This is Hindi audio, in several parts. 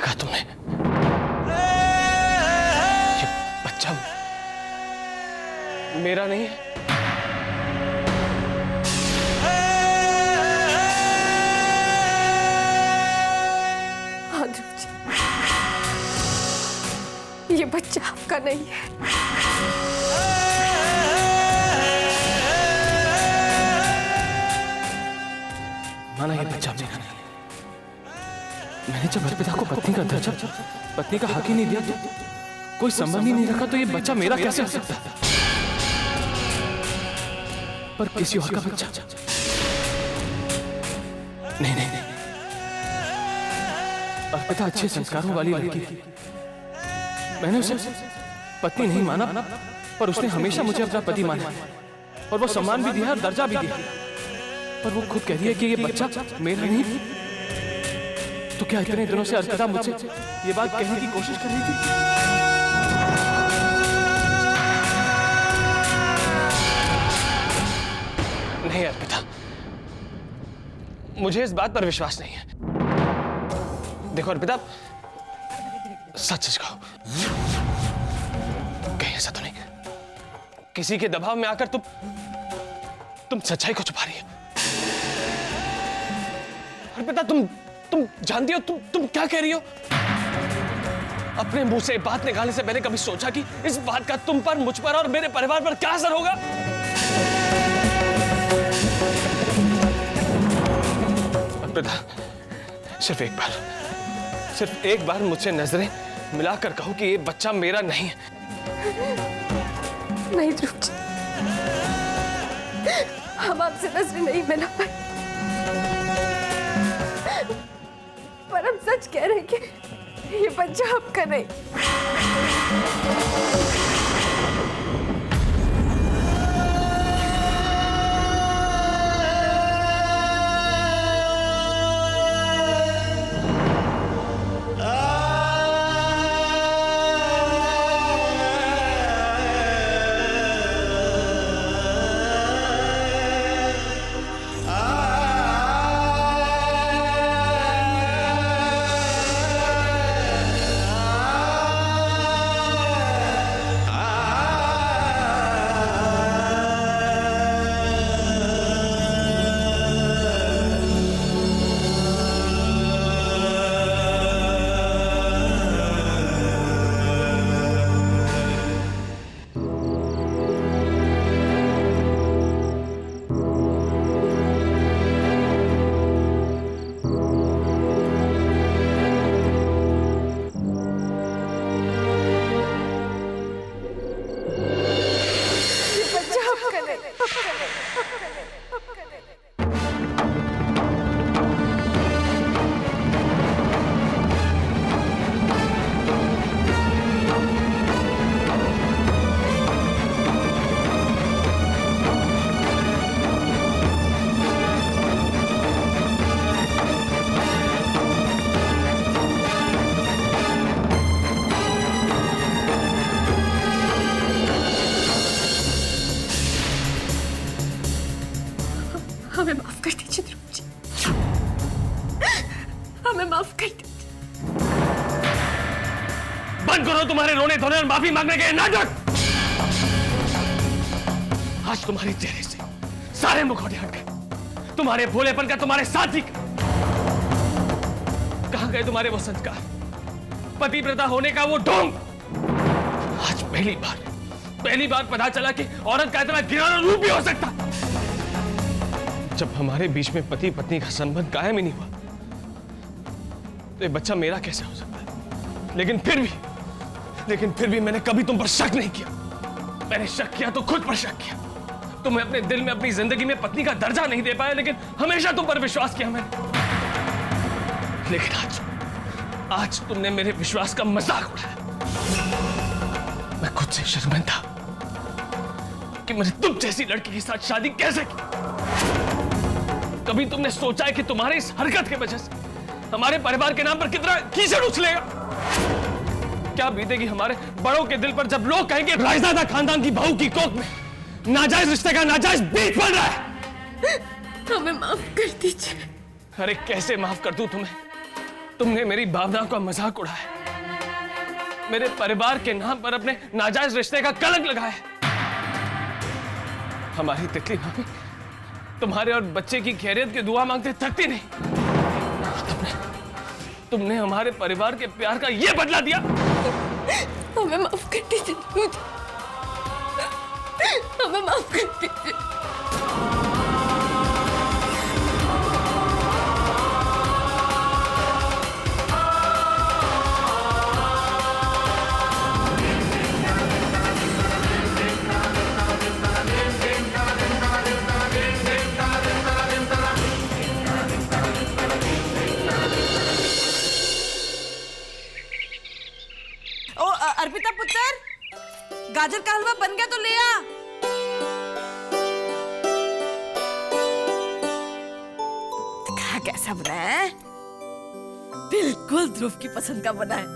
कहा तुमने? ये बच्चा मेरा नहीं है? हाँ ध्रुव जी, ये बच्चा आपका नहीं है। माना ये बच्चा मेरा नहीं है। मैंने जब अर्पिता को पत्नी का दर्जा, पत्नी का हक ही नहीं दिया, तो कोई संबंध ही नहीं रखा, तो ये बच्चा मेरा कैसे हो सकता है? पर किसी और का बच्चा? नहीं नहीं नहीं, अर्पिता अच्छे संस्कारों वाली लड़की थी। मैंने उसे पत्नी नहीं माना, पर उसने हमेशा मुझे अपना पति माना और वो सम्मान भी दिया और दर्जा भी दिया। पर वो खुद कह रही है कि ये बच्चा मेरा नहीं। तो क्या इतने दिनों से अर्पिता मुझसे ये बात कहने की कोशिश कर रही थी? नहीं अर्पिता, मुझे इस बात पर विश्वास नहीं है। देखो अर्पिता, सच सच कहो, कहीं ऐसा तो नहीं किसी के दबाव में आकर तुम सच्चाई को छुपा रही है? अर्पिता, तुम जानती हो तुम क्या कह रही हो? अपने मुंह से बात निकालने से पहले कभी सोचा कि इस बात का तुम पर, मुझ पर और मेरे परिवार पर क्या असर होगा? अर्पिता, सिर्फ एक बार मुझसे नजरें मिलाकर कहो कि ये बच्चा मेरा नहीं है। नहीं ध्रुव जी, हम आपसे नजरें नहीं मिला पाए, पर हम सच कह रहे हैं कि ये बच्चा आपका नहीं। हमें माफ कर दीजिए ध्रुव जी, हमें माफ कर दीजिए। बंद करो तुम्हारे रोने धोने और माफी मांगने के नाटक। आज तुम्हारे चेहरे से सारे मुखौटे हट गए, तुम्हारे भोलेपन का, तुम्हारे साथी का। कहां गए तुम्हारे वो संस्कार, पतिव्रता होने का वो ढोंग? आज पहली बार पता चला कि औरत का इतना घिनौना रूप भी हो सकता। जब हमारे बीच में पति पत्नी का संबंध कायम ही नहीं हुआ, तो ये बच्चा मेरा कैसे हो सकता है? लेकिन फिर भी मैंने कभी तुम पर शक नहीं किया। मैंने शक किया तो खुद पर शक किया। तुम्हें अपने दिल में, अपनी जिंदगी में पत्नी का दर्जा नहीं दे पाया, लेकिन हमेशा तुम पर विश्वास किया मैंने। लेकिन आज तुमने मेरे विश्वास का मजाक उड़ाया। मैं खुद से शर्मिंदा कि मैंने तुम जैसी लड़की के साथ शादी कैसे की। कभी तुमने सोचा है कि तुम्हारे इस हरकत की वजह से हमारे परिवार के नाम पर कितना कीचड़ उछलेगा? क्या बीतेगी हमारे बड़ों के दिल पर जब लोग कहेंगे राजदादा खानदान की बहू की कोख में नाजायज रिश्ते का नाजायज बीज पड़ रहा है? हमें माफ कर दीजिए। अरे कैसे माफ कर दूं तुम्हें? तुमने मेरी भावनाओं का मजाक उड़ाया, मेरे परिवार के नाम पर अपने नाजायज रिश्ते का कलंक लगाया। हमारी तितली मामी तुम्हारे और बच्चे की खैरियत की दुआ मांगते थकती नहीं। तुमने हमारे परिवार के प्यार का ये बदला दिया। हमें माफ कर दीजिए, हमें माफ कर दीजिए। अर्पिता पुत्र, गाजर का हलवा बन गया तो ले आ। देखा कैसा बना है? बिल्कुल ध्रुव की पसंद का बना है।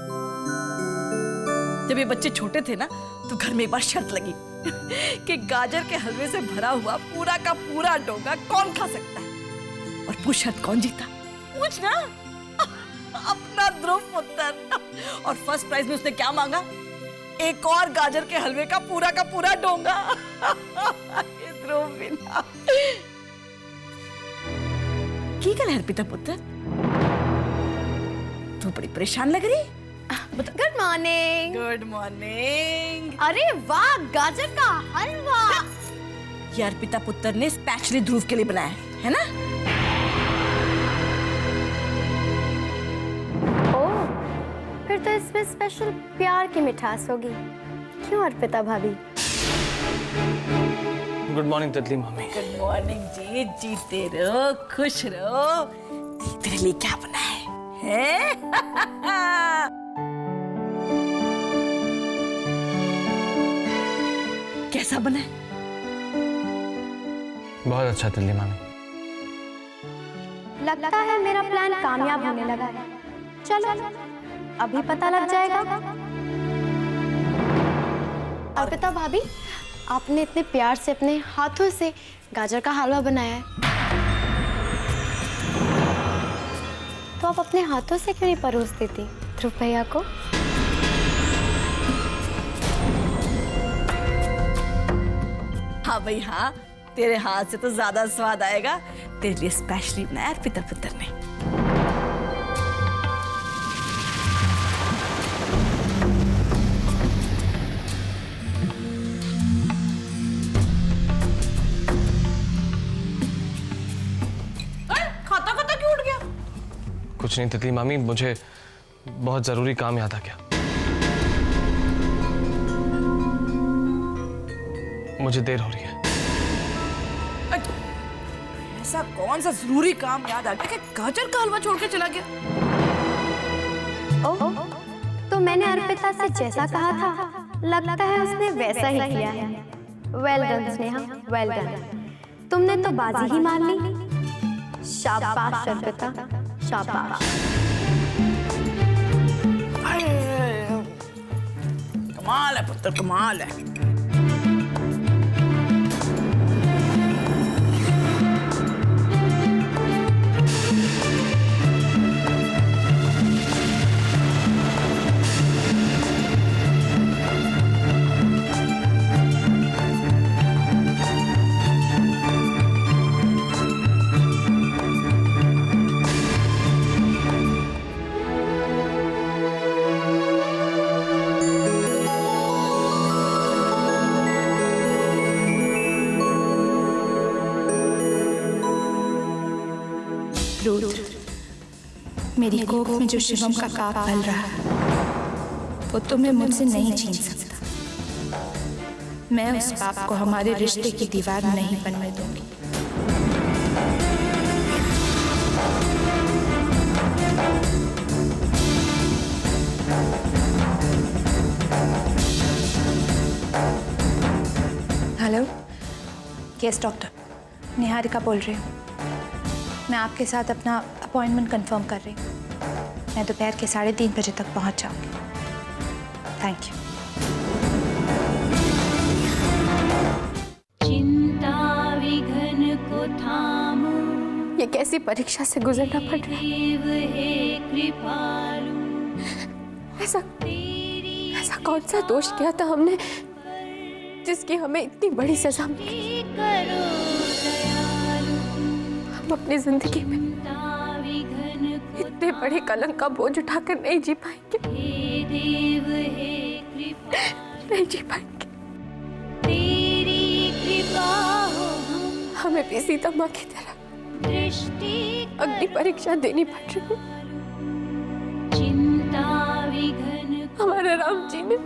जब ये बच्चे छोटे थे ना तो घर में एक बार शर्त लगी कि गाजर के हलवे से भरा हुआ पूरा का पूरा डोगा कौन खा सकता है, और वो शर्त कौन जीता? पूछ ना। अपना ध्रुव पुत्र। और फर्स्ट प्राइज में उसने क्या मांगा? एक और गाजर के हलवे का पूरा डोंगा। ध्रुव बिना की कर अर्पिता पुत्र, तू बड़ी परेशान लग रही। Good morning. Good morning. अरे वाह, गाजर का हलवा। ये अर्पिता पुत्र ने स्पेशली ध्रुव के लिए बनाया है ना? फिर तो इसमें स्पेशल प्यार की मिठास होगी, क्यों अर्पिता भाभी? गुड मॉर्निंग तितली मामी। गुड मॉर्निंग जी, जीते रहो, खुश रहो। तेरे लिए क्या बना है? कैसा बना है? बहुत अच्छा तितली मामी। लगता है मेरा प्लान कामयाब होने लगा है। चलो अभी पता लग जाएगा। अर्पिता भाभी, आपने इतने प्यार से अपने हाथों से गाजर का हलवा बनाया है, तो आप अपने हाथों से क्यों नहीं परोस देती ध्रुव भैया को? हाँ भाई हाँ, तेरे हाथ से तो ज्यादा स्वाद आएगा। तेरे लिए स्पेशली बनाया अर्पिता पुत्र ने। खाता क्यों उठ गया? कुछ नहीं तितली मामी, मुझे बहुत जरूरी काम याद आ गया। मुझे देर हो रही है। ऐसा कौन सा जरूरी काम याद आ गया कि गाजर का हलवा छोड़ के चला गया? ओह, तो मैंने अर्पिता से जैसा कहा था, लगता है उसने वैसा ही किया है। Well done Sneha, well done. तुमने तो बाजी ही मान ली। शाबाश अर्पिता, शाबाश। कमाल है पुत्र, कमाल है। मेरी कोख में जो शिवम का पाप पल रहा है, वो तुम्हें मुझसे नहीं छीन सकता। मैं उस पाप को हमारे रिश्ते की दीवार नहीं बनने दूंगी। हेलो, यस डॉक्टर, निहारिका बोल रही हूँ। मैं आपके साथ अपना अपॉइंटमेंट कंफर्म कर रही हूँ। मैं दोपहर के 3:30 बजे तक पहुँच जाऊँगी। Thank you. चिंता विघन को थामो। ये कैसी परीक्षा से गुजरना पड़ रहा है। ऐसा कौन सा दोष किया था हमने जिसकी हमें इतनी बड़ी सजा मिली। हम अपनी जिंदगी में इतने बड़े कलंक का बोझ उठाकर नहीं जी पाएंगे, नहीं जी पाएंगे। हमें भी सीता माँ की तरह अग्नि परीक्षा देनी पड़ रही है। हमारे राम जी ने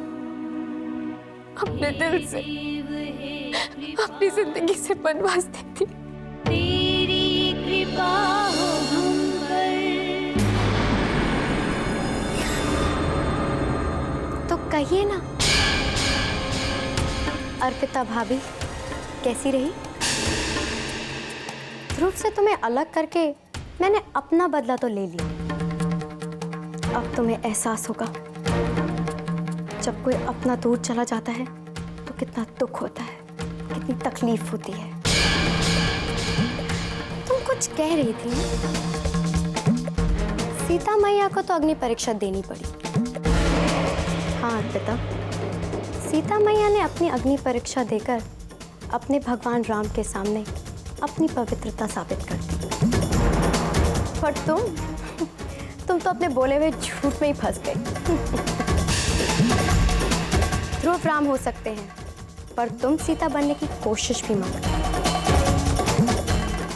अपने दिल से अपनी जिंदगी से वनवास दे दी। तेरी कृपा हो हम पर। तो कहिए ना अर्पिता भाभी कैसी रही? ध्रुव से तुम्हें अलग करके मैंने अपना बदला तो ले लिया। अब तुम्हें एहसास होगा जब कोई अपना दूर चला जाता है तो कितना दुख होता है, कितनी तकलीफ होती है। तुम कुछ कह रही थी ना? सीता मैया को तो अग्नि परीक्षा देनी पड़ी। हाँ अर्पिता, सीता मैया ने अपनी अग्नि परीक्षा देकर अपने भगवान राम के सामने अपनी पवित्रता साबित कर दी। पर तुम तो अपने बोले हुए झूठ में ही फंस गए। ध्रुव राम हो सकते हैं पर तुम सीता बनने की कोशिश भी मत करो।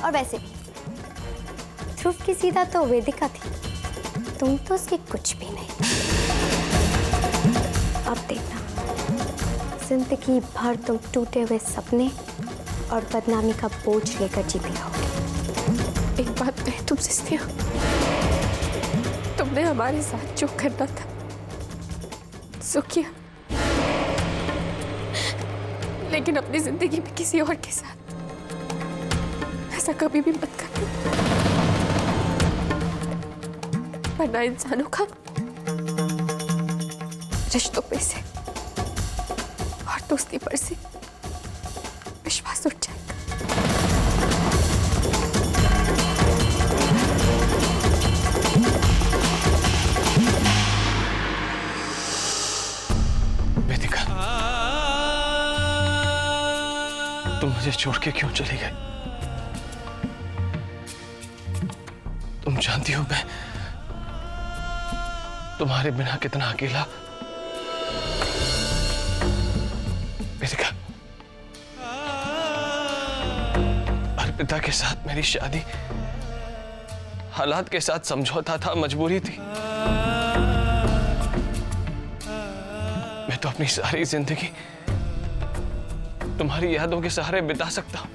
और वैसे ध्रुव की सीता तो वेदिका थी, तुम तो उसकी कुछ भी नहीं। अब देखना जिंदगी भर तुम टूटे हुए सपने और बदनामी का बोझ लेकर जीती रहोगे। एक बात कहे तुमसे स्नेहा, तुमने हमारे साथ जो करना था सो किया, लेकिन अपनी जिंदगी में किसी और के साथ ऐसा कभी भी मत करना, वरना इंसानों का रिश्तों पे से और दोस्ती पर से विश्वास उठ जाएगा। वेदिका, तुम मुझे छोड़ के क्यों चली गई? तुम जानती हो मैं तुम्हारे बिना कितना अकेला। वेदिका, अर्पिता के साथ मेरी शादी हालात के साथ समझौता था, मजबूरी थी। मैं तो अपनी सारी जिंदगी तुम्हारी यादों के सहारे बिता सकता हूं,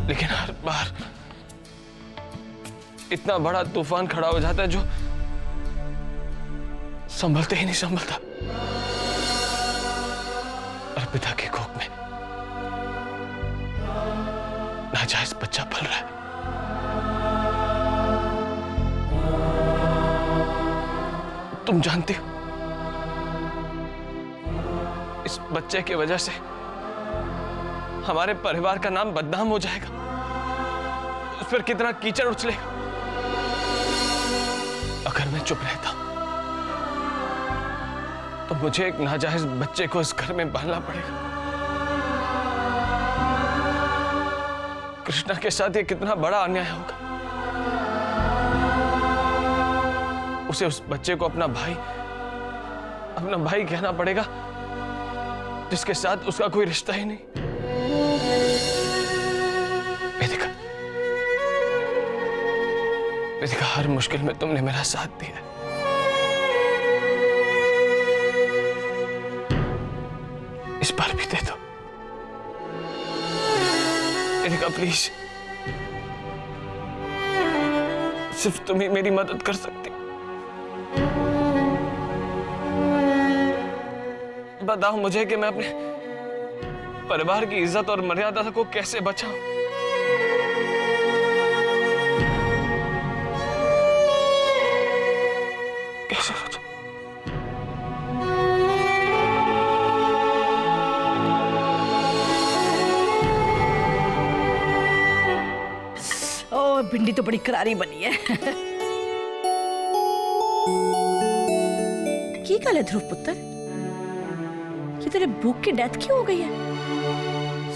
लेकिन हर बार इतना बड़ा तूफान खड़ा हो जाता है जो संभलते ही नहीं संभलता। अर्पिता की कोख में नाजायज बच्चा पल रहा है। तुम जानती हो इस बच्चे की वजह से हमारे परिवार का नाम बदनाम हो जाएगा, उस पर कितना कीचड़ उछलेगा। अगर मैं चुप रहता तो मुझे एक नाजायज बच्चे को इस घर में पालना पड़ेगा। कृष्णा के साथ ये कितना बड़ा अन्याय होगा। उसे उस बच्चे को अपना भाई कहना पड़ेगा जिसके साथ उसका कोई रिश्ता ही नहीं। वेदिका, हर मुश्किल में तुमने मेरा साथ दिया। इस बार भी दे दो वेदिका, प्लीज। सिर्फ तुम ही मेरी मदद कर सकती। बताओ मुझे कि मैं अपने परिवार की इज्जत और मर्यादा को कैसे बचाऊं। कैसे बचाऊं? भिंडी तो बड़ी करारी बनी है। की गल है ध्रुव पुत्र, ये तेरे भूख की डेथ क्यों हो गई है?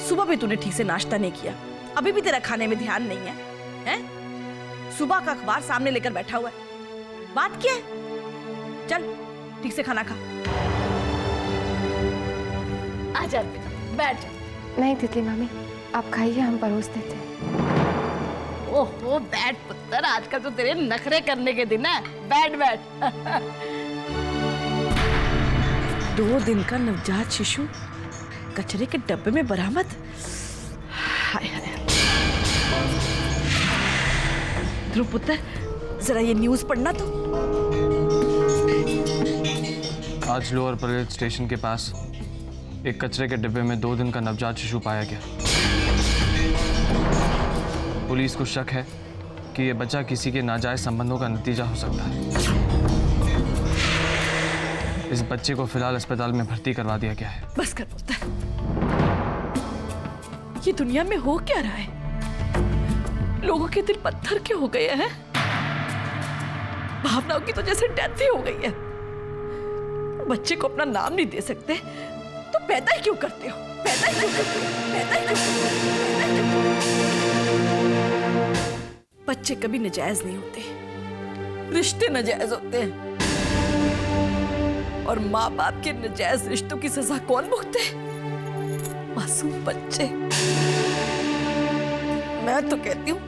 सुबह भी तूने ठीक से नाश्ता नहीं किया, अभी भी तेरा खाने में ध्यान नहीं है, हैं? सुबह का अखबार सामने लेकर बैठा हुआ है, बात क्या है? चल ठीक से खाना खा। आजा बेटा, बैठ जा। नहीं तितली मामी, आप खाइए, हम परोस देते हैं। ओहो बैठ पुत्र, आजकल तो तेरे नखरे करने के दिन है। बैठ बैठ। 2 दिन का नवजात शिशु कचरे के डब्बे में बरामद। हाय हाय। ध्रुव पुत्र, जरा ये न्यूज़ पढ़ना तो। आज लोअर परेड स्टेशन के पास एक कचरे के डिब्बे में 2 दिन का नवजात शिशु पाया गया। पुलिस को शक है कि यह बच्चा किसी के नाजायज संबंधों का नतीजा हो सकता है। इस बच्चे को फिलहाल अस्पताल में भर्ती करवा दिया गया है। बस कर पुत्र, ये दुनिया में हो क्या रहा है? लोगों के दिल पत्थर के हो गए हैं। भावनाओं की तो जैसे डेथ ही हो गई है। बच्चे को अपना नाम नहीं दे सकते तो पैदा ही क्यों करते हो? पैदा ही क्यों करते हो? पैदा ही क्यों करते हो? बच्चे कभी नाजायज नहीं होते, रिश्ते नाजायज होते हैं। और माँ बाप के नाजायज रिश्तों की सजा कौन भुगते? मासूम बच्चे। मैं तो कहती हूँ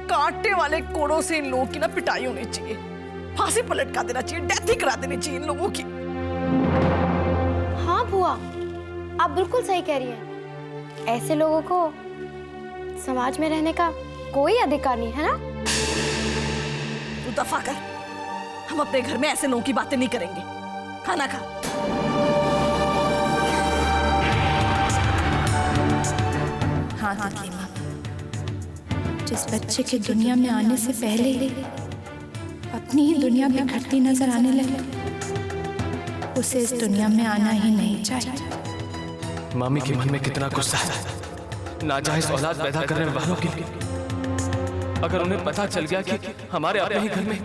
कांटे वाले कोड़ों से इन लोगों की ना पिटाई होनी चाहिए, फांसी पर लटका देना चाहिए, डेथ ही करा देनी चाहिए इन लोगों की। हाँ बुआ, आप बिल्कुल सही कह रही हैं। ऐसे लोगों को समाज में रहने का कोई अधिकार नहीं है ना। तू दफा कर, हम अपने घर में ऐसे लोगों की बातें नहीं करेंगे। खाना खा। हाँ तितली माँ, जिस बच्चे के दुनिया में आने से पहले अपनी ही दुनिया बिखरती नजर आने लगे, उसे इस दुनिया में आना ही नहीं चाहिए। मामी के मन में कितना गुस्सा है नाजायज औलाद पैदा करने वालों के लिए। अगर उन्हें पता चल गया कि हमारे अपने ही घर में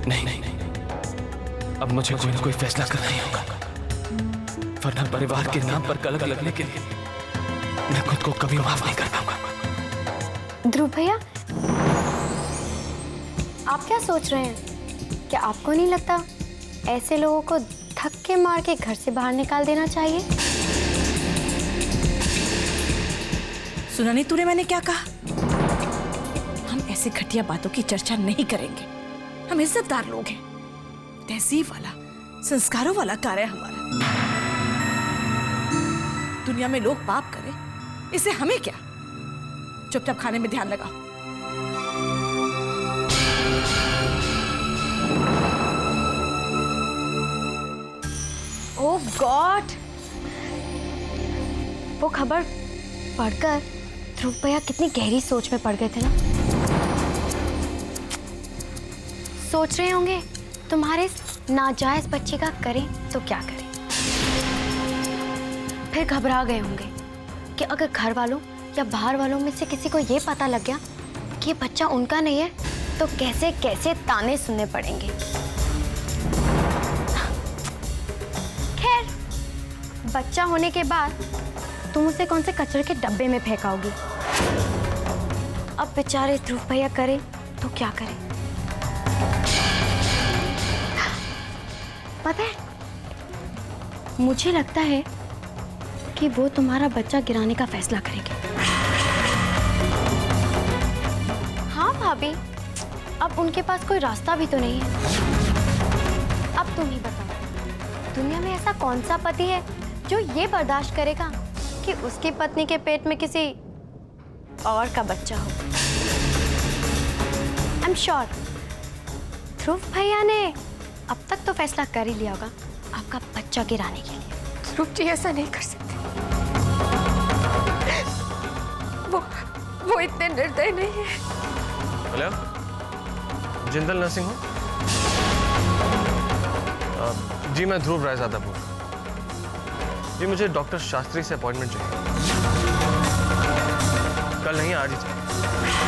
नहीं, अब मुझे कोई ना कोई फैसला करना ही होगा, वरना परिवार के नाम पर कलंक लगने के लिए मैं खुद को कभी माफ नहीं कर पाऊंगा। ध्रुव भैया, आप क्या सोच रहे हैं? क्या आपको नहीं लगता ऐसे लोगों को धक्के मार के घर से बाहर निकाल देना चाहिए? सुना नहीं तूने मैंने क्या कहा? हम ऐसी घटिया बातों की चर्चा नहीं करेंगे। हम इज्जतदार लोग हैं, तहजीब वाला, संस्कारों वाला कार्य है हमारा। दुनिया में लोग पाप करें, इससे हमें क्या? चुपचाप खाने में ध्यान लगाओ। ओह गॉड, वो खबर पढ़कर ध्रुव भैया कितनी गहरी सोच में पड़ गए थे ना। सोच रहे होंगे तुम्हारे इस नाजायज बच्चे का करें तो क्या करें। फिर घबरा गए होंगे कि अगर घर वालों या बाहर वालों में से किसी को ये पता लग गया कि ये बच्चा उनका नहीं है तो कैसे कैसे ताने सुनने पड़ेंगे। खैर, बच्चा होने के बाद तुम उसे कौन से कचरे के डब्बे में फेंकाओगी। अब बेचारे ध्रुव भैया करें तो क्या करें। पता है, मुझे लगता है कि वो तुम्हारा बच्चा गिराने का फैसला करेंगे। हाँ भाभी, अब उनके पास कोई रास्ता भी तो नहीं है। अब तुम ही बताओ, दुनिया में ऐसा कौन सा पति है जो ये बर्दाश्त करेगा कि उसकी पत्नी के पेट में किसी और का बच्चा हो। आई एम श्योर ध्रुव भैया ने अब तक तो फैसला कर ही लिया होगा आपका बच्चा गिराने के लिए। ध्रुव जी ऐसा नहीं कर सकते, वो इतने निर्दयी नहीं है। Hello, Jindal nursing home? जी मैं ध्रुव रायजादा बोल रहा हूँ। जी मुझे डॉक्टर शास्त्री से अपॉइंटमेंट चाहिए। कल नहीं, आज ही चाहिए।